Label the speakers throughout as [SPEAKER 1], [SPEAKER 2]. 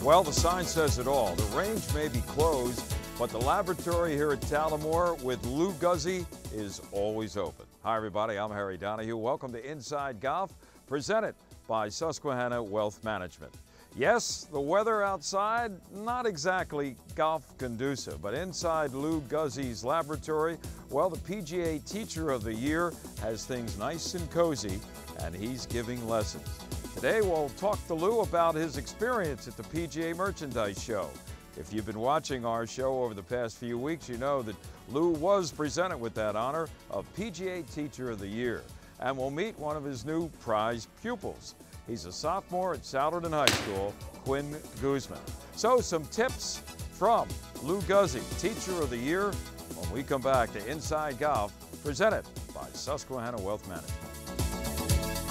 [SPEAKER 1] Well, the sign says it all. The range may be closed, but the laboratory here at Talamore with Lou Guzzi is always open. Hi, everybody. I'm Harry Donahue. Welcome to Inside Golf, presented by Susquehanna Wealth Management. Yes, the weather outside, not exactly golf conducive, but inside Lou Guzzi's laboratory, well, the PGA Teacher of the Year has things nice and cozy, and he's giving lessons. Today, we'll talk to Lou about his experience at the PGA Merchandise Show. If you've been watching our show over the past few weeks, you know that Lou was presented with that honor of PGA Teacher of the Year. And we'll meet one of his new prize pupils. He's a sophomore at Souderton High School, Quinn Guzman. So some tips from Lou Guzzi, Teacher of the Year, when we come back to Inside Golf, presented by Susquehanna Wealth Management.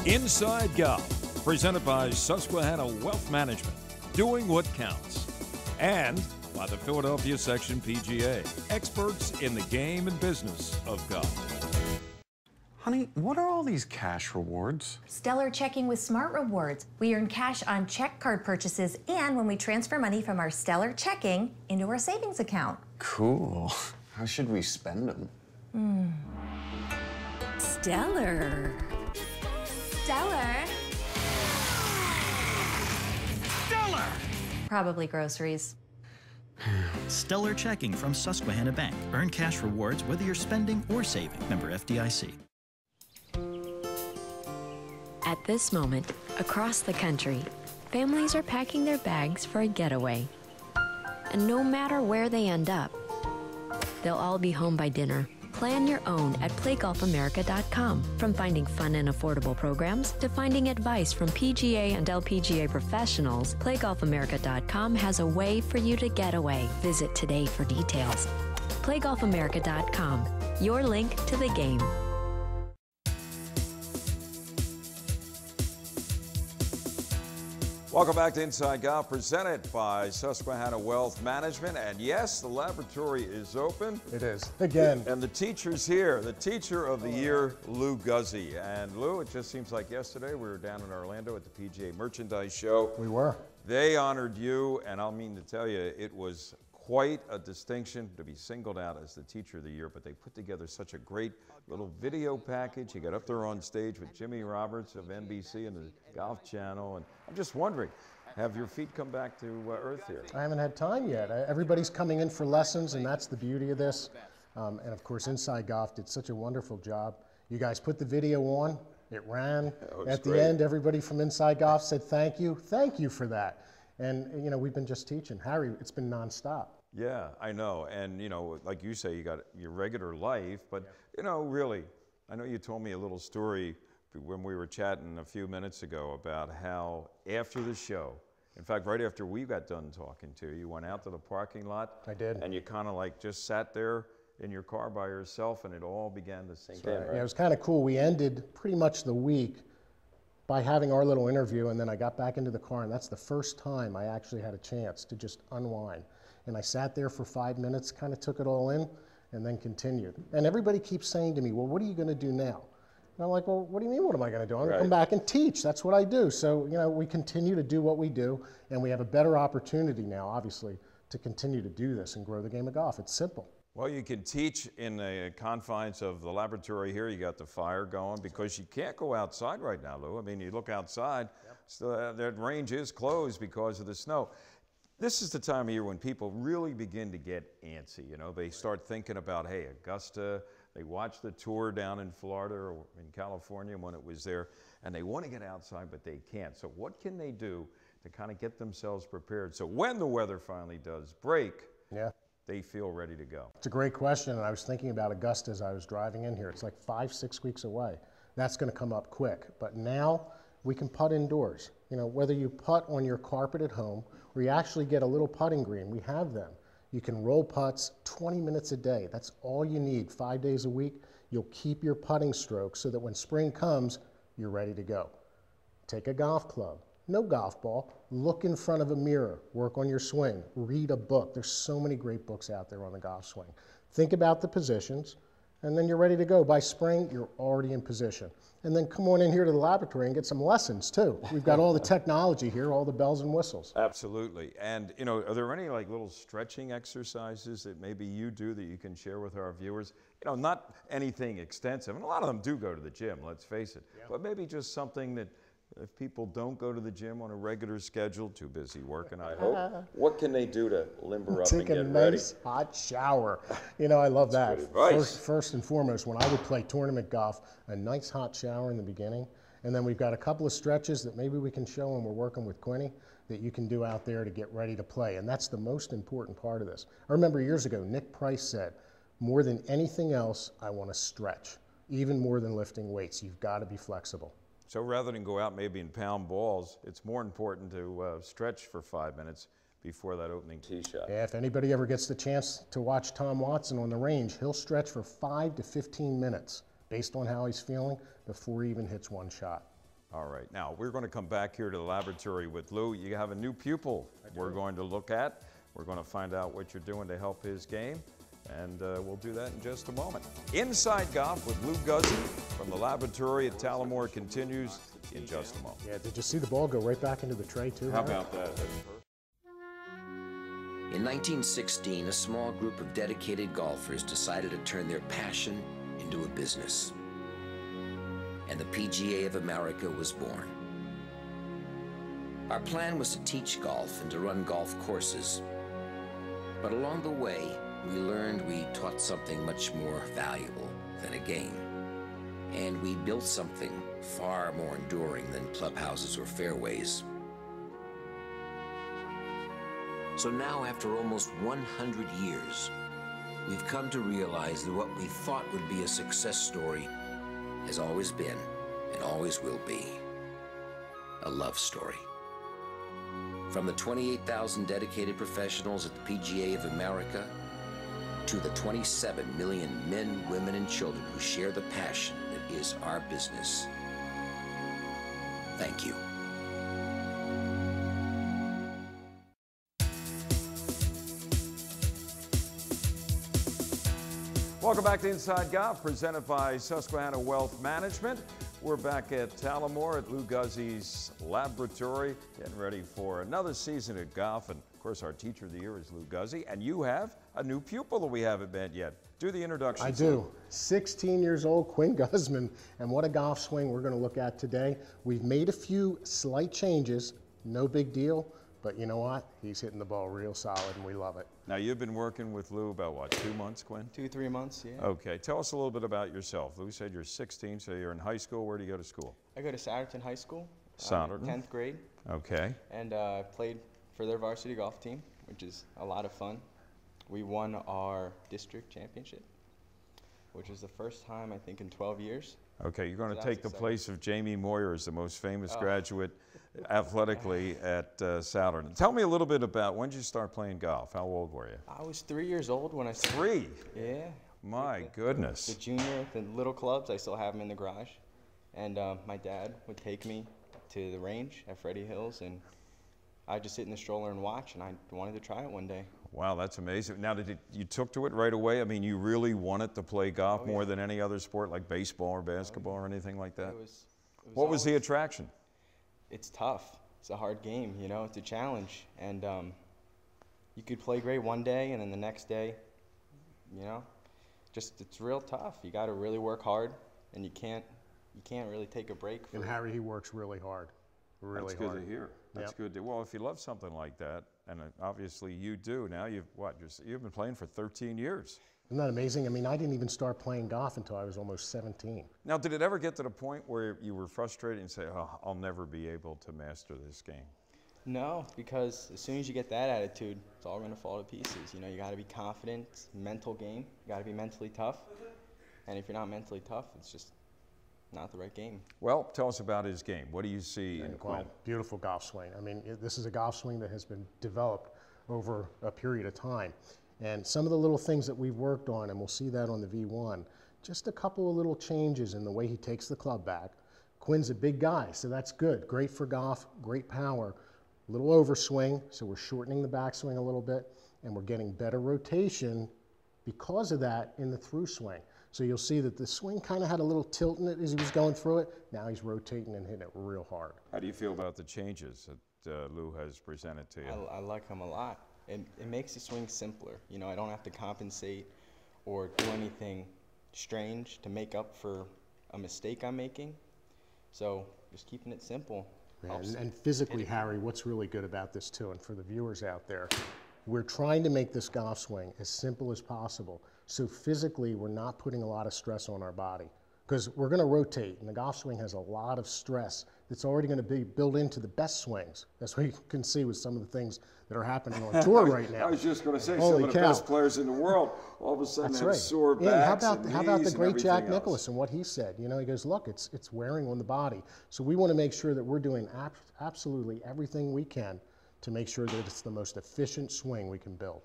[SPEAKER 1] Inside Golf, presented by Susquehanna Wealth Management, doing what counts. And by the Philadelphia Section PGA, experts in the game and business of golf.
[SPEAKER 2] Honey, what are all these cash rewards?
[SPEAKER 3] Stellar Checking with Smart Rewards. We earn cash on check card purchases and when we transfer money from our Stellar Checking into our savings account.
[SPEAKER 2] Cool. How should we spend them?
[SPEAKER 3] Stellar. Stellar.
[SPEAKER 4] Stellar!
[SPEAKER 3] Probably groceries.
[SPEAKER 4] Stellar Checking from Susquehanna Bank. Earn cash rewards whether you're spending or saving. Member FDIC.
[SPEAKER 5] At this moment, across the country, families are packing their bags for a getaway. And no matter where they end up, they'll all be home by dinner. Plan your own at playgolfamerica.com. From finding fun and affordable programs to finding advice from PGA and LPGA professionals, playgolfamerica.com has a way for you to get away. Visit today for details. playgolfamerica.com, your link to the game.
[SPEAKER 1] Welcome back to Inside Golf, presented by Susquehanna Wealth Management. And yes, the laboratory is open.
[SPEAKER 6] It is, again.
[SPEAKER 1] And the teacher's here, the Teacher of the Year, Lou Guzzi. And Lou, it just seems like yesterday we were down in Orlando at the PGA Merchandise Show.
[SPEAKER 6] We were.
[SPEAKER 1] They honored you, and I'll mean to tell you, it was quite a distinction to be singled out as the Teacher of the Year, but they put together such a great little video package. You got up there on stage with Jimmy Roberts of NBC and the Golf Channel, and I'm just wondering, have your feet come back to earth here?
[SPEAKER 6] I haven't had time yet. Everybody's coming in for lessons, and that's the beauty of this. And of course, Inside Golf did such a wonderful job. You guys put the video on, it ran. At the end, everybody from Inside Golf said thank you for that. And, you know, we've been just teaching. Harry, it's been nonstop.
[SPEAKER 1] Yeah, I know. And, you know, like you say, you got your regular life, but, you know, really, I know you told me a little story when we were chatting a few minutes ago about how after the show, in fact, right after we got done talking to you, you went out to the parking lot.
[SPEAKER 6] I did.
[SPEAKER 1] And you kind of like just sat there in your car by yourself and it all began to sink in, right?
[SPEAKER 6] Yeah, it was kind of cool. We ended pretty much the week by having our little interview, and then I got back into the car, and that's the first time I actually had a chance to just unwind. And I sat there for 5 minutes, kind of took it all in, and then continued. And everybody keeps saying to me, well, what are you going to do now? And I'm like, well, what do you mean, what am I going to do? I'm going to come back and teach. That's what I do. So, you know, we continue to do what we do, and we have a better opportunity now, obviously, to continue to do this and grow the game of golf. It's simple.
[SPEAKER 1] Well, you can teach in the confines of the laboratory here. You got the fire going because you can't go outside right now, Lou. I mean, you look outside, so that range is closed because of the snow. This is the time of year when people really begin to get antsy. You know, they start thinking about, hey, Augusta. They watch the tour down in Florida or in California when it was there, and they want to get outside, but they can't. So what can they do to kind of get themselves prepared so when the weather finally does break, they feel ready to go?
[SPEAKER 6] It's a great question, and I was thinking about Augusta as I was driving in here. It's like 5-6 weeks away. That's going to come up quick. But now we can putt indoors. You know, whether you putt on your carpet at home or you actually get a little putting green, we have them. You can roll putts 20 minutes a day. That's all you need, 5 days a week. You'll keep your putting stroke so that when spring comes, you're ready to go. Take a golf club. No golf ball, look in front of a mirror, work on your swing, read a book. There's so many great books out there on the golf swing. Think about the positions, and then you're ready to go. By spring, you're already in position. And then come on in here to the laboratory and get some lessons too. We've got all the technology here, all the bells and whistles.
[SPEAKER 1] Absolutely. And, you know, are there any like little stretching exercises that maybe you do that you can share with our viewers? You know, not anything extensive. And a lot of them do go to the gym, let's face it. Yeah. But maybe just something that if people don't go to the gym on a regular schedule, too busy working, I hope, what can they do to limber up and get ready?
[SPEAKER 6] Take a nice hot shower. You know, I love that.
[SPEAKER 1] Good advice.
[SPEAKER 6] First and foremost, when I would play tournament golf, a nice hot shower in the beginning. And then we've got a couple of stretches that maybe we can show when we're working with Quinny that you can do out there to get ready to play. And that's the most important part of this. I remember years ago, Nick Price said, more than anything else, I want to stretch. Even more than lifting weights, you've got to be flexible.
[SPEAKER 1] So rather than go out maybe and pound balls, it's more important to stretch for 5 minutes before that opening tee shot.
[SPEAKER 6] Yeah, if anybody ever gets the chance to watch Tom Watson on the range, he'll stretch for 5 to 15 minutes based on how he's feeling before he even hits one shot.
[SPEAKER 1] All right, now we're going to come back here to the laboratory with Lou. You have a new pupil we're going to look at. We're going to find out what you're doing to help his game. And we'll do that in just a moment. Inside Golf with Lou Guzzi from the laboratory at Talamore continues in just a moment.
[SPEAKER 6] Yeah, did you see the ball go right back into the tray too?
[SPEAKER 1] How about that?
[SPEAKER 7] In 1916, a small group of dedicated golfers decided to turn their passion into a business. And the PGA of America was born. Our plan was to teach golf and to run golf courses. But along the way, we learned we taught something much more valuable than a game. And we built something far more enduring than clubhouses or fairways. So now, after almost 100 years, we've come to realize that what we thought would be a success story has always been, and always will be, a love story. From the 28,000 dedicated professionals at the PGA of America, to the 27 million men, women, and children who share the passion that is our business. Thank you.
[SPEAKER 1] Welcome back to Inside Golf, presented by Susquehanna Wealth Management. We're back at Talamore at Lou Guzzi's laboratory, getting ready for another season of golf. And of course, our teacher of the year is Lou Guzzi, and you have a new pupil that we haven't met yet. Do the introduction.
[SPEAKER 6] I do. 16 years old, Quinn Guzman, and what a golf swing we're going to look at today. We've made a few slight changes, no big deal, but you know what? He's hitting the ball real solid, and we love it.
[SPEAKER 1] Now, you've been working with Lou about, what, 2 months, Quinn?
[SPEAKER 8] 2-3 months, yeah.
[SPEAKER 1] Okay, tell us a little bit about yourself. Lou said you're 16, so you're in high school. Where do you go to school?
[SPEAKER 8] I go to Souderton High School.
[SPEAKER 1] Souderton.
[SPEAKER 8] 10th grade.
[SPEAKER 1] Okay.
[SPEAKER 8] And I played for their varsity golf team, which is a lot of fun. We won our district championship, which was the first time, I think, in 12 years.
[SPEAKER 1] Okay, you're going to take the place of Jamie Moyer as the most famous graduate athletically at Souderton. Tell me a little bit about, when did you start playing golf? How old were you?
[SPEAKER 8] I was 3 years old when I started.
[SPEAKER 1] 3?
[SPEAKER 8] Yeah.
[SPEAKER 1] My goodness.
[SPEAKER 8] The junior, the little clubs, I still have them in the garage. And my dad would take me to the range at Freddie Hills, and I'd just sit in the stroller and watch, and I wanted to try it one day.
[SPEAKER 1] Wow, that's amazing. Now, you took to it right away? I mean, you really wanted to play golf more than any other sport, like baseball or basketball or anything like that? What was the attraction?
[SPEAKER 8] It's tough. It's a hard game, you know. It's a challenge. And you could play great one day, and then the next day, you know, it's real tough. You got to really work hard, and you can't really take a break.
[SPEAKER 6] And Harry, he works really hard. Really hard.
[SPEAKER 1] That's good to hear. That's good to, well, if you love something like that, and obviously you do, now you've been playing for 13 years.
[SPEAKER 6] Isn't that amazing? I mean, I didn't even start playing golf until I was almost 17.
[SPEAKER 1] Now, did it ever get to the point where you were frustrated and say, oh, I'll never be able to master this game?
[SPEAKER 8] No, because as soon as you get that attitude, it's all going to fall to pieces. You know, you got to be confident. It's a mental game. You got to be mentally tough. And if you're not mentally tough, it's just not the right game.
[SPEAKER 1] Well, tell us about his game. What do you see in Quinn?
[SPEAKER 6] Beautiful golf swing. I mean, this is a golf swing that has been developed over a period of time. And some of the little things that we've worked on, and we'll see that on the V1, just a couple of little changes in the way he takes the club back. Quinn's a big guy, so that's good. Great for golf, great power. A little overswing, so we're shortening the backswing a little bit, and we're getting better rotation because of that in the through swing. So you'll see that the swing kind of had a little tilt in it as he was going through it. Now he's rotating and hitting it real hard.
[SPEAKER 1] How do you feel about the changes that Lou has presented to you?
[SPEAKER 8] I like them a lot. It makes the swing simpler. You know, I don't have to compensate or do anything strange to make up for a mistake I'm making. So just keeping it simple helps.
[SPEAKER 6] And physically, Harry, what's really good about this too, and for the viewers out there, we're trying to make this golf swing as simple as possible. So physically, we're not putting a lot of stress on our body, because we're going to rotate, and the golf swing has a lot of stress that's already going to be built into the best swings. That's what you can see with some of the things that are happening on tour right now.
[SPEAKER 1] I was just going to say,
[SPEAKER 6] Holy
[SPEAKER 1] some of the
[SPEAKER 6] cow.
[SPEAKER 1] best players in the world all of a sudden have sore backs.
[SPEAKER 6] Yeah,
[SPEAKER 1] and
[SPEAKER 6] how about
[SPEAKER 1] knees
[SPEAKER 6] the great
[SPEAKER 1] and
[SPEAKER 6] Jack
[SPEAKER 1] everything
[SPEAKER 6] Nicklaus
[SPEAKER 1] else.
[SPEAKER 6] and what he said? You know, he goes, look, it's wearing on the body. So we want to make sure that we're doing absolutely everything we can to make sure that it's the most efficient swing we can build.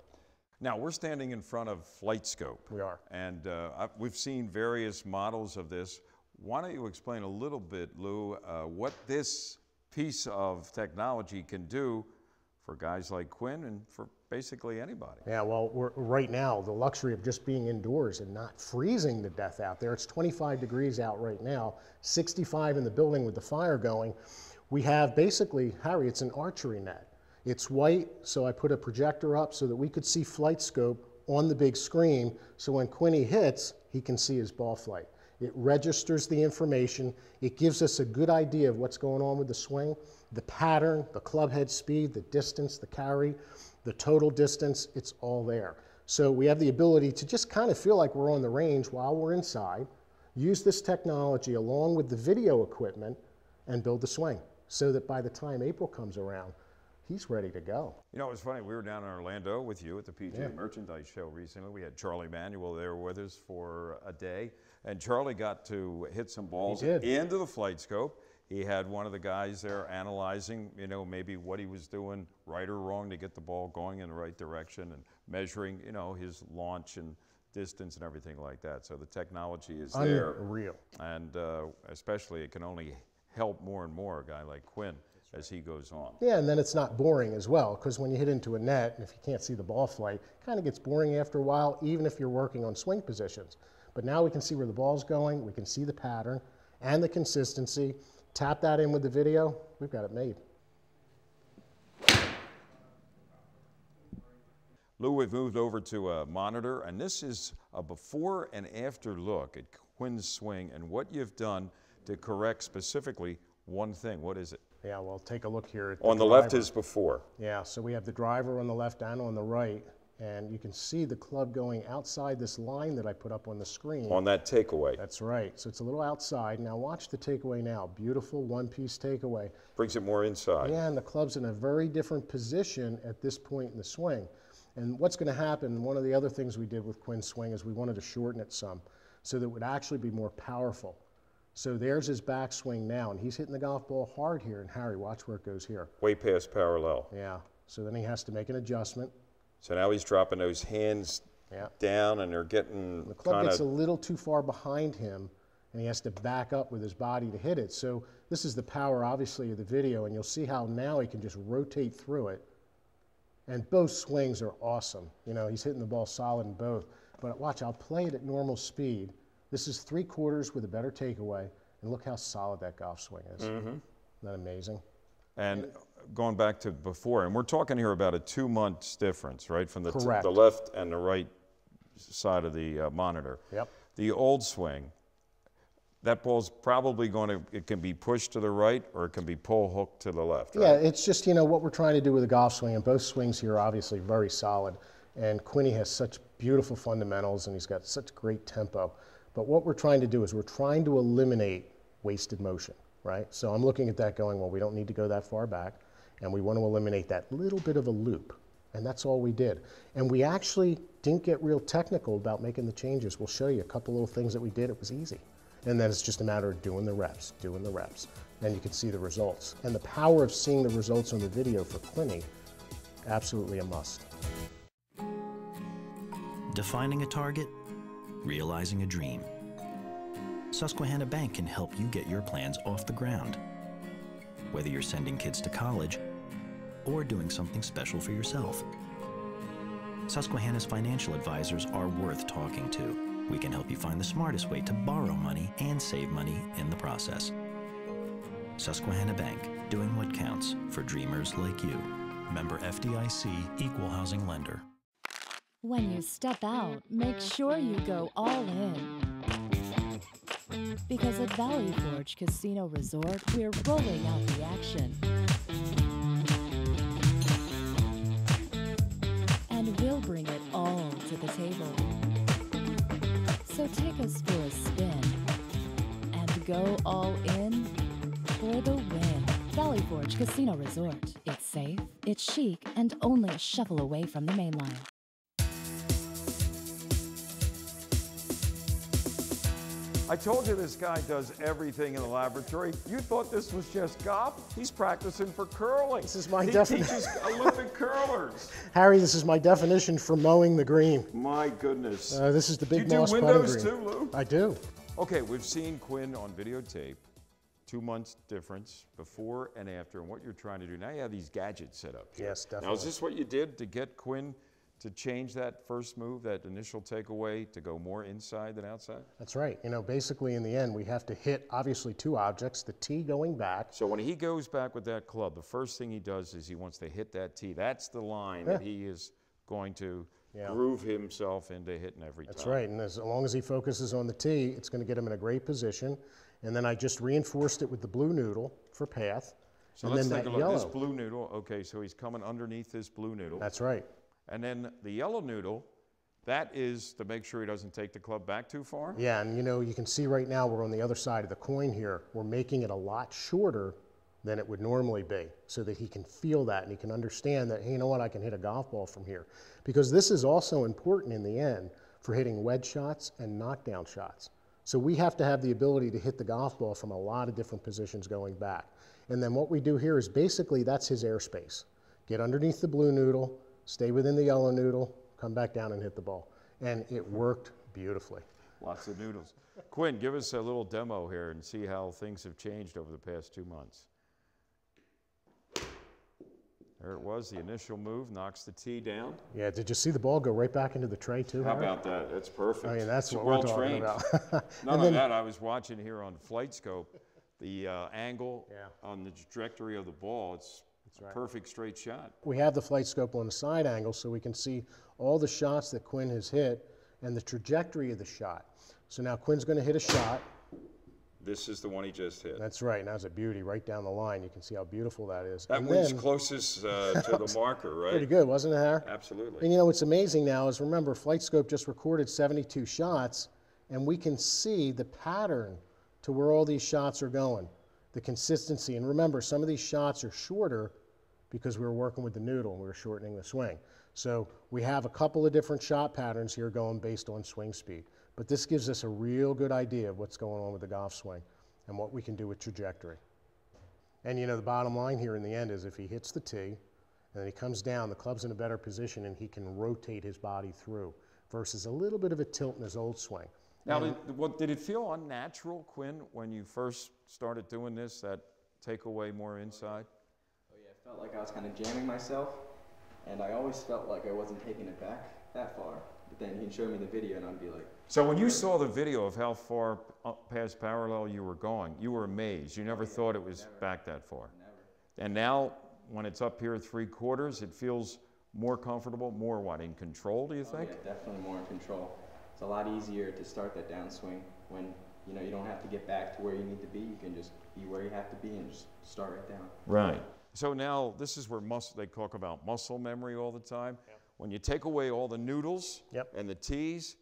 [SPEAKER 1] Now, we're standing in front of Flight Scope.
[SPEAKER 6] We are.
[SPEAKER 1] And we've seen various models of this. Why don't you explain a little bit, Lou, what this piece of technology can do for guys like Quinn and for basically anybody?
[SPEAKER 6] Yeah, well, right now, the luxury of just being indoors and not freezing to death out there. It's 25 degrees out right now, 65 in the building with the fire going. We have basically, Harry, it's an archery net. It's white, so I put a projector up so that we could see Flight Scope on the big screen, so when Quinny hits, he can see his ball flight. It registers the information. It gives us a good idea of what's going on with the swing, the pattern, the club head speed, the distance, the carry, the total distance, it's all there. So we have the ability to just kind of feel like we're on the range while we're inside, use this technology along with the video equipment, and build the swing so that by the time April comes around, he's ready to go.
[SPEAKER 1] You know, it was funny, we were down in Orlando with you at the PGA Merchandise Show recently. We had Charlie Manuel there with us for a day, and Charlie got to hit some balls into the Flight Scope. He had one of the guys there analyzing, you know, maybe what he was doing right or wrong to get the ball going in the right direction and measuring, you know, his launch and distance and everything like that. So the technology is there.
[SPEAKER 6] Unreal.
[SPEAKER 1] And especially it can only help more and more a guy like Quinn as he goes on.
[SPEAKER 6] Yeah, and then it's not boring as well, because when you hit into a net, and if you can't see the ball flight, it kind of gets boring after a while, even if you're working on swing positions. But now we can see where the ball's going, we can see the pattern and the consistency. Tap that in with the video, we've got it made.
[SPEAKER 1] Lou, we've moved over to a monitor, and this is a before and after look at Quinn's swing and what you've done to correct specifically one thing. What is it?
[SPEAKER 6] Yeah, well, take a look here at
[SPEAKER 1] on the left is before.
[SPEAKER 6] Yeah, so we have the driver on the left and on the right, and you can see the club going outside this line that I put up on the screen.
[SPEAKER 1] On that takeaway.
[SPEAKER 6] That's right. So it's a little outside. Now watch the takeaway now. Beautiful one-piece takeaway.
[SPEAKER 1] Brings it more inside.
[SPEAKER 6] Yeah, and the club's in a very different position at this point in the swing. And what's going to happen, one of the other things we did with Quinn's swing is we wanted to shorten it some so that it would actually be more powerful. So there's his backswing now, and he's hitting the golf ball hard here. And Harry, watch where it goes here.
[SPEAKER 1] Way past parallel.
[SPEAKER 6] Yeah. So then he has to make an adjustment.
[SPEAKER 1] So now he's dropping those hands down, and they're getting
[SPEAKER 6] the club gets a little too far behind him, and he has to back up with his body to hit it. So this is the power, obviously, of the video, and you'll see how now he can just rotate through it. And both swings are awesome. You know, he's hitting the ball solid in both. But watch, I'll play it at normal speed. This is 3/4 with a better takeaway, and look how solid that golf swing is. Isn't that amazing?
[SPEAKER 1] And going back to before, and we're talking here about a 2 months difference, right, from the left and the right side of the monitor.
[SPEAKER 6] Yep.
[SPEAKER 1] The old swing, that ball's probably going to, it can be pushed to the right or it can be pull hooked to the left, right?
[SPEAKER 6] Yeah, it's just, you know, what we're trying to do with the golf swing, and both swings here are obviously very solid. And Quinny has such beautiful fundamentals, and he's got such great tempo. But what we're trying to do is we're trying to eliminate wasted motion, right? So I'm looking at that going, well, we don't need to go that far back, and we want to eliminate that little bit of a loop. And that's all we did. And we actually didn't get real technical about making the changes. We'll show you a couple little things that we did. It was easy. And then it's just a matter of doing the reps. And you can see the results. And the power of seeing the results on the video for Quinny, absolutely a must.
[SPEAKER 4] Defining a target, realizing a dream. Susquehanna Bank can help you get your plans off the ground. Whether you're sending kids to college or doing something special for yourself. Susquehanna's financial advisors are worth talking to. We can help you find the smartest way to borrow money and save money in the process. Susquehanna Bank, doing what counts for dreamers like you. Member FDIC, Equal Housing Lender.
[SPEAKER 9] When you step out, make sure you go all in. Because at Valley Forge Casino Resort, we're rolling out the action. And we'll bring it all to the table. So take us for a spin and go all in for the win. Valley Forge Casino Resort. It's safe, it's chic, and only a shuffle away from the main line.
[SPEAKER 1] I told you this guy does everything in the laboratory. You thought this was just golf? He's practicing for curling.
[SPEAKER 6] This is my
[SPEAKER 1] He
[SPEAKER 6] definition.
[SPEAKER 1] teaches Olympic curlers.
[SPEAKER 6] Harry, this is my definition for mowing the green.
[SPEAKER 1] My goodness.
[SPEAKER 6] This is the Big
[SPEAKER 1] Do you
[SPEAKER 6] Moss
[SPEAKER 1] do
[SPEAKER 6] putting
[SPEAKER 1] windows
[SPEAKER 6] green.
[SPEAKER 1] too, Lou?
[SPEAKER 6] I do.
[SPEAKER 1] Okay, we've seen Quinn on videotape. 2 months difference before and after, and what you're trying to do. Now you have these gadgets set up here.
[SPEAKER 6] Yes, definitely.
[SPEAKER 1] Now, is this what you did to get Quinn to change that first move, that initial takeaway, to go more inside than outside?
[SPEAKER 6] That's right. You know, basically in the end, we have to hit, obviously, two objects, the tee going back.
[SPEAKER 1] So when he goes back with that club, the first thing he does is he wants to hit that tee. That's the line that he is going to groove himself into hitting every time.
[SPEAKER 6] That's right. And as long as he focuses on the tee, it's going to get him in a great position. And then I just reinforced it with the blue noodle for path.
[SPEAKER 1] So
[SPEAKER 6] and
[SPEAKER 1] let's
[SPEAKER 6] then
[SPEAKER 1] take a
[SPEAKER 6] that
[SPEAKER 1] look. This
[SPEAKER 6] yellow.
[SPEAKER 1] blue noodle, okay, so he's coming underneath this blue noodle.
[SPEAKER 6] That's right.
[SPEAKER 1] And then the yellow noodle, that is to make sure he doesn't take the club back too far?
[SPEAKER 6] Yeah, and you know, you can see right now we're on the other side of the coin here. We're making it a lot shorter than it would normally be so that he can feel that and he can understand that, hey, you know what, I can hit a golf ball from here. Because this is also important in the end for hitting wedge shots and knockdown shots. So we have to have the ability to hit the golf ball from a lot of different positions going back. And then what we do here is basically that's his airspace. Get underneath the blue noodle, stay within the yellow noodle, come back down and hit the ball. And it worked beautifully.
[SPEAKER 1] Lots of noodles. Quinn, give us a little demo here and see how things have changed over the past 2 months. There it was, the initial move, knocks the tee down.
[SPEAKER 6] Yeah, did you see the ball go right back into the tray too?
[SPEAKER 1] How
[SPEAKER 6] Harry?
[SPEAKER 1] about that? That's perfect.
[SPEAKER 6] I mean, that's
[SPEAKER 1] It's
[SPEAKER 6] what
[SPEAKER 1] well
[SPEAKER 6] we're talking
[SPEAKER 1] trained.
[SPEAKER 6] about.
[SPEAKER 1] Not
[SPEAKER 6] And
[SPEAKER 1] only
[SPEAKER 6] then-
[SPEAKER 1] that, I was watching here on Flight Scope, the angle on the trajectory of the ball. It's a perfect straight shot.
[SPEAKER 6] We have the flight scope on the side angle so we can see all the shots that Quinn has hit and the trajectory of the shot. So now Quinn's going to hit a shot.
[SPEAKER 1] This is the one he just hit.
[SPEAKER 6] That's right. Now it's a beauty right down the line. You can see how beautiful that is.
[SPEAKER 1] That
[SPEAKER 6] And
[SPEAKER 1] one's
[SPEAKER 6] then-
[SPEAKER 1] closest to the marker, right?
[SPEAKER 6] Pretty good, wasn't it, Harry?
[SPEAKER 1] Absolutely.
[SPEAKER 6] And you know what's amazing now is, remember, Flight Scope just recorded 72 shots, and we can see the pattern to where all these shots are going, the consistency. And remember, some of these shots are shorter because we were working with the noodle and we were shortening the swing. So we have a couple of different shot patterns here going based on swing speed. But this gives us a real good idea of what's going on with the golf swing and what we can do with trajectory. And you know, the bottom line here in the end is if he hits the tee and then he comes down, the club's in a better position and he can rotate his body through versus a little bit of a tilt in his old swing.
[SPEAKER 1] Now, did it feel unnatural, Quinn, when you first started doing this, that takeaway more inside?
[SPEAKER 8] Oh yeah, I felt like I was kind of jamming myself, and I always felt like I wasn't taking it back that far. But then he'd show me the video and I'd be like...
[SPEAKER 1] So when you saw the video of how far past parallel you were going, you were amazed. You never thought it was back that far.
[SPEAKER 8] Never.
[SPEAKER 1] And now, when it's up here 3/4, it feels more comfortable, more what, in control, do you think?
[SPEAKER 8] Yeah, definitely more in control. It's a lot easier to start that downswing when you know you don't have to get back to where you need to be. You can just be where you have to be and just start right down.
[SPEAKER 1] Right. So now this is where they talk about muscle memory all the time. Yeah. When you take away all the noodles and the tees,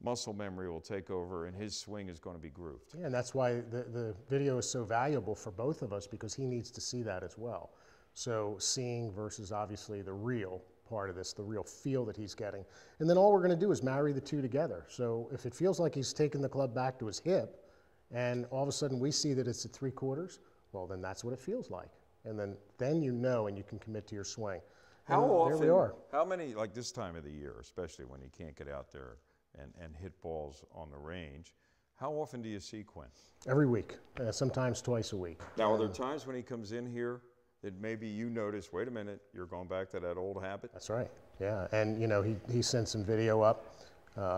[SPEAKER 1] muscle memory will take over and his swing is going to be grooved.
[SPEAKER 6] Yeah, and that's why the video is so valuable for both of us, because he needs to see that as well. So seeing versus obviously the real part of this, the real feel that he's getting. And then all we're going to do is marry the two together. So if it feels like he's taking the club back to his hip and all of a sudden we see that it's at 3/4, well, then that's what it feels like. And then you know and you can commit to your swing.
[SPEAKER 1] How
[SPEAKER 6] and
[SPEAKER 1] often,
[SPEAKER 6] there we are.
[SPEAKER 1] How many, like this time of the year, especially when you can't get out there and hit balls on the range, how often do you see Quinn?
[SPEAKER 6] Every week, sometimes twice a week.
[SPEAKER 1] Now, are there times when he comes in here that maybe you notice, wait a minute, you're going back to that old habit?
[SPEAKER 6] That's right, yeah. And you know, he sent some video up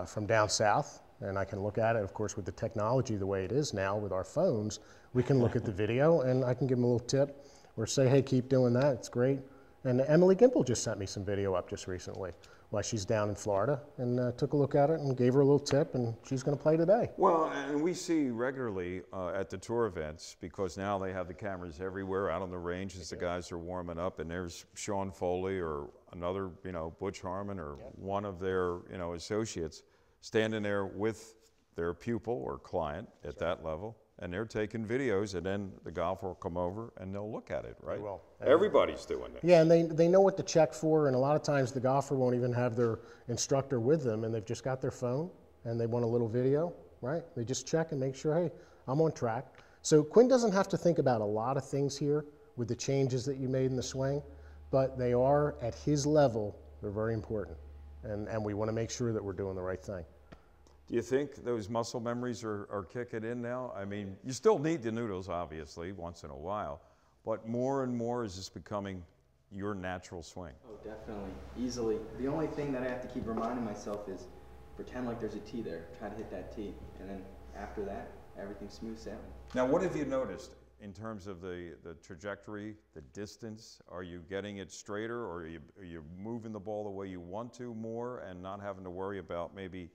[SPEAKER 6] from down south and I can look at it. Of course, with the technology the way it is now with our phones, we can look at the video and I can give them a little tip or say, hey, keep doing that, it's great. And Emily Gimple just sent me some video up just recently while she's down in Florida, and took a look at it and gave her a little tip, and she's going to play today.
[SPEAKER 1] Well, and we see regularly at the tour events, because now they have the cameras everywhere out on the range as the guys are warming up, and there's Sean Foley or another, Butch Harmon or one of their, associates standing there with their pupil or client at that level, and they're taking videos, and then the golfer will come over and they'll look at it, right?
[SPEAKER 6] They will.
[SPEAKER 1] Everybody's doing this.
[SPEAKER 6] Yeah, and they know what to check for, and a lot of times the golfer won't even have their instructor with them, and they've just got their phone, and they want a little video, right? They just check and make sure, hey, I'm on track. So Quinn doesn't have to think about a lot of things here with the changes that you made in the swing, but they are, at his level, they're very important, and we want to make sure that we're doing the right thing.
[SPEAKER 1] Do you think those muscle memories are kicking in now? I mean, you still need the noodles, obviously, once in a while, but more and more is this becoming your natural swing?
[SPEAKER 8] Oh, definitely, easily. The only thing that I have to keep reminding myself is pretend like there's a tee there, try to hit that tee, and then after that, everything's smooth sailing.
[SPEAKER 1] Now, what have you noticed in terms of the trajectory, the distance? Are you getting it straighter, or are you moving the ball the way you want to more and not having to worry about maybe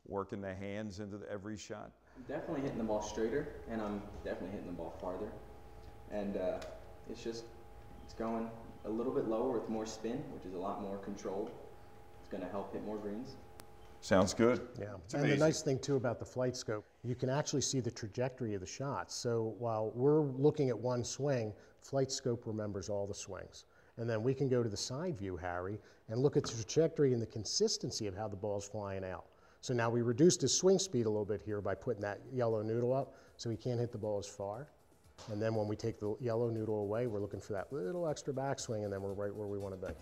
[SPEAKER 1] working the hands into every shot?
[SPEAKER 8] I'm definitely hitting the ball straighter, and I'm definitely hitting the ball farther. And it's going a little bit lower with more spin, which is a lot more controlled. It's going to help hit more greens.
[SPEAKER 1] Sounds good.
[SPEAKER 6] Yeah, and the nice thing too about the flight scope, you can actually see the trajectory of the shots. So while we're looking at one swing, flight scope remembers all the swings. And then we can go to the side view, Harry, and look at the trajectory and the consistency of how the ball's flying out. So now we reduced his swing speed a little bit here by putting that yellow noodle up, so he can't hit the ball as far. And then when we take the yellow noodle away, we're looking for that little extra backswing, and then we're right where we want to be.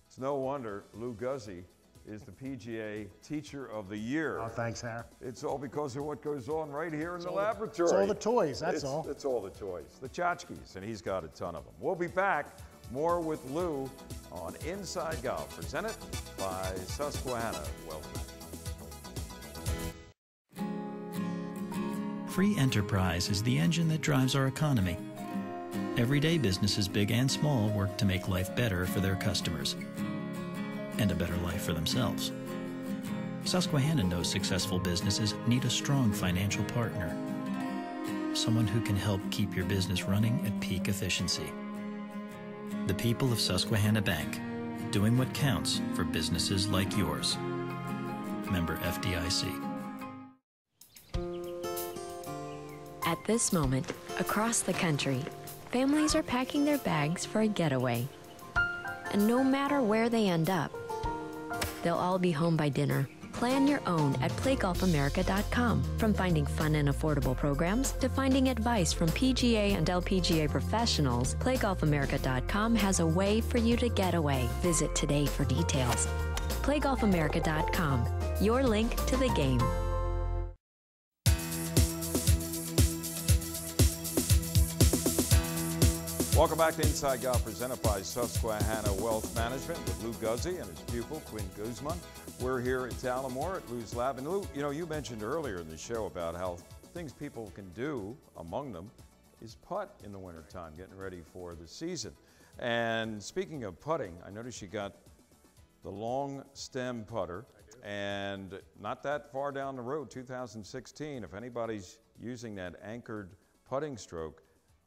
[SPEAKER 1] It's no wonder Lou Guzzi is the PGA Teacher of the Year.
[SPEAKER 6] Oh, thanks, Harry.
[SPEAKER 1] It's all because of what goes on right here in the laboratory.
[SPEAKER 6] It's all the toys, that's all.
[SPEAKER 1] It's all the toys, the tchotchkes, and he's got a ton of them. We'll be back more with Lou on Inside Golf, presented by Susquehanna Wealth Management.
[SPEAKER 4] Free enterprise is the engine that drives our economy. Everyday businesses, big and small, work to make life better for their customers and a better life for themselves. Susquehanna knows successful businesses need a strong financial partner, someone who can help keep your business running at peak efficiency. The people of Susquehanna Bank, doing what counts for businesses like yours. Member FDIC.
[SPEAKER 5] At this moment, across the country, families are packing their bags for a getaway. And no matter where they end up, they'll all be home by dinner. Plan your own at playgolfamerica.com. From finding fun and affordable programs to finding advice from PGA and LPGA professionals, playgolfamerica.com has a way for you to get away. Visit today for details. playgolfamerica.com, your link to the game.
[SPEAKER 1] Welcome back to Inside Golf, presented by Susquehanna Wealth Management with Lou Guzzi and his pupil, Quinn Guzman. We're here at Talamore at Lou's Lab. And Lou, you mentioned earlier in the show about how things people can do, among them, is putt in the wintertime, getting ready for the season. And speaking of putting, I noticed you got the long stem putter, and not that far down the road, 2016, if anybody's using that anchored putting stroke,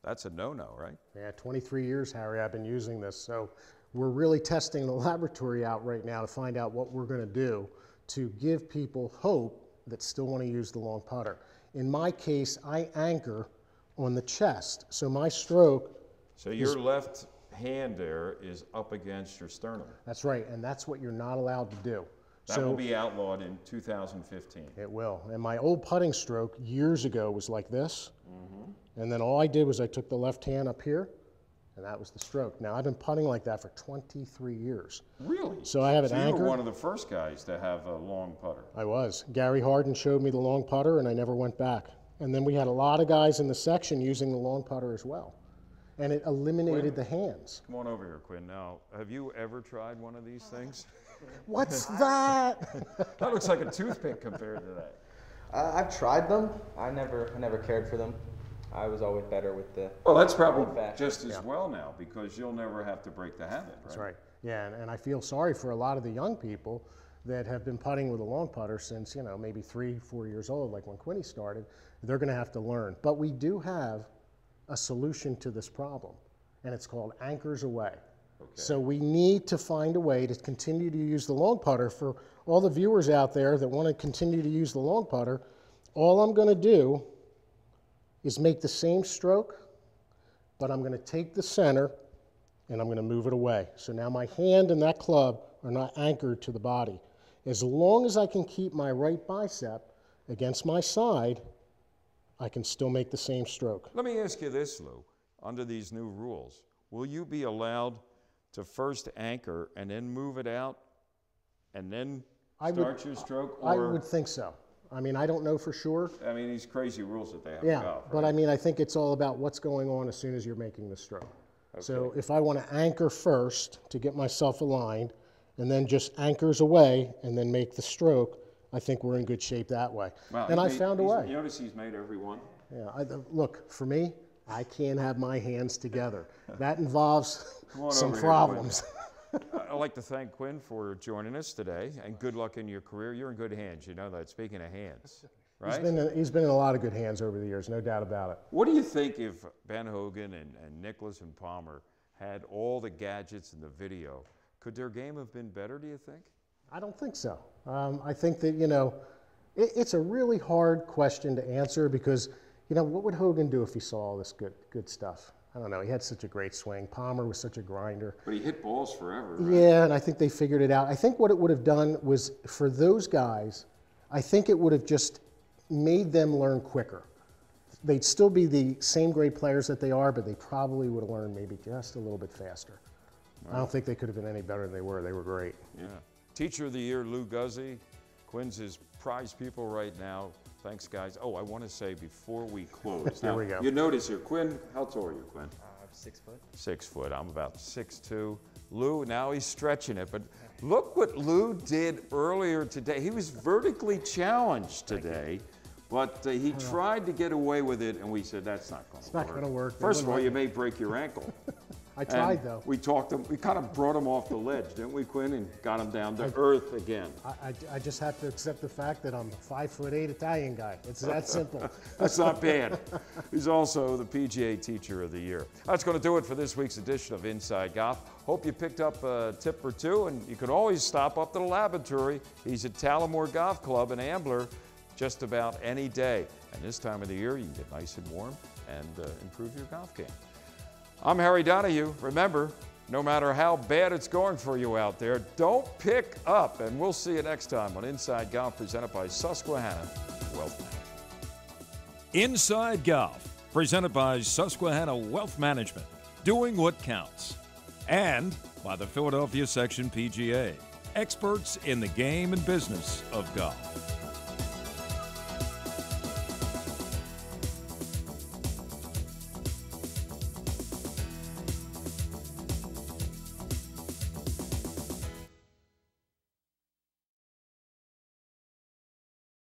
[SPEAKER 1] that's a no-no, right?
[SPEAKER 6] Yeah, 23 years, Harry, I've been using this. So we're really testing the laboratory out right now to find out what we're going to do to give people hope that still want to use the long putter. In my case, I anchor on the chest. So my stroke...
[SPEAKER 1] So your left hand there is up against your sternum.
[SPEAKER 6] That's right, and that's what you're not allowed to do.
[SPEAKER 1] That will be outlawed in 2015.
[SPEAKER 6] It will. And my old putting stroke years ago was like this. And then all I did was I took the left hand up here, and that was the stroke. Now, I've been putting like that for 23 years.
[SPEAKER 1] Really?
[SPEAKER 6] So I have it anchored.
[SPEAKER 1] You were one of the first guys to have a long putter.
[SPEAKER 6] I was. Gary Harden showed me the long putter, and I never went back. And then we had a lot of guys in the section using the long putter as well. And it eliminated the hands.
[SPEAKER 1] Come on over here, Quinn. Now, have you ever tried one of these things?
[SPEAKER 6] What's that?
[SPEAKER 1] That looks like a toothpick compared to that.
[SPEAKER 8] I've tried them. I never cared for them. I was always better with the.
[SPEAKER 1] Well, that's probably
[SPEAKER 8] old-fashioned.
[SPEAKER 1] just as well now, because you'll never have to break the habit, right?
[SPEAKER 6] That's right. Yeah, and I feel sorry for a lot of the young people that have been putting with a long putter since, you know, maybe 3-4 years old, like when Quinny started. They're going to have to learn. But we do have a solution to this problem, and it's called anchors away. Okay. So we need to find a way to continue to use the long putter. For all the viewers out there that want to continue to use the long putter, all I'm going to do is make the same stroke, but I'm going to take the center and I'm going to move it away. So now my hand and that club are not anchored to the body. As long as I can keep my right bicep against my side, I can still make the same stroke.
[SPEAKER 1] Let me ask you this, Lou. Under these new rules, will you be allowed to first anchor and then move it out and then start your stroke? Or?
[SPEAKER 6] I would think so. I mean, I don't know for sure.
[SPEAKER 1] I mean, these crazy rules that they have.
[SPEAKER 6] Yeah,
[SPEAKER 1] golf, right?
[SPEAKER 6] but I mean, I think it's all about what's going on as soon as you're making the stroke. Okay. So if I want to anchor first to get myself aligned, and then just anchors away and then make the stroke, I think we're in good shape that way.
[SPEAKER 1] Well,
[SPEAKER 6] and I found a way.
[SPEAKER 1] You notice he's made every one?
[SPEAKER 6] Yeah, look, for me, I can't have my hands together. That involves some problems.
[SPEAKER 1] I'd like to thank Quinn for joining us today, and good luck in your career. You're in good hands, you know that. Speaking of hands, right?
[SPEAKER 6] He's been in a lot of good hands over the years, no doubt about it.
[SPEAKER 1] What do you think if Ben Hogan and Nicklaus and Palmer had all the gadgets and the video? Could their game have been better, do you think?
[SPEAKER 6] I don't think so. I think that, you know, it's a really hard question to answer because, you know, what would Hogan do if he saw all this good stuff? I don't know. He had such a great swing. Palmer was such a grinder.
[SPEAKER 1] But he hit balls forever, right?
[SPEAKER 6] Yeah, and I think they figured it out. I think what it would have done was, for those guys, I think it would have just made them learn quicker. They'd still be the same great players that they are, but they probably would have learned maybe just a little bit faster. Right. I don't think they could have been any better than they were. They were great.
[SPEAKER 1] Yeah. Teacher of the Year, Lou Guzzi. Quinn's his prize pupil right now. Thanks, guys. Oh, I want to say before we close.
[SPEAKER 6] There we go.
[SPEAKER 1] You notice here, Quinn, how tall are you, Quinn?
[SPEAKER 8] 6 foot.
[SPEAKER 1] 6 foot. I'm about 6'2". Lou, now he's stretching it. But look what Lou did earlier today. He was vertically challenged today, but he tried to get away with it, and we said, that's not going to work.
[SPEAKER 6] It's not going to work.
[SPEAKER 1] First of all, you may break your ankle.
[SPEAKER 6] I tried, though.
[SPEAKER 1] We talked him. We kind of brought him off the ledge, didn't we, Quinn, and got him down to earth again.
[SPEAKER 6] I just have to accept the fact that I'm a 5'8" Italian guy. It's that simple.
[SPEAKER 1] That's not bad. He's also the PGA Teacher of the Year. That's going to do it for this week's edition of Inside Golf. Hope you picked up a tip or two, and you can always stop up to the laboratory. He's at Talamore Golf Club in Ambler just about any day. And this time of the year, you can get nice and warm and improve your golf game. I'm Harry Donahue. Remember, no matter how bad it's going for you out there, don't pick up. And we'll see you next time on Inside Golf, presented by Susquehanna Wealth Management.
[SPEAKER 10] Inside Golf, presented by Susquehanna Wealth Management, doing what counts. And by the Philadelphia Section PGA, experts in the game and business of golf.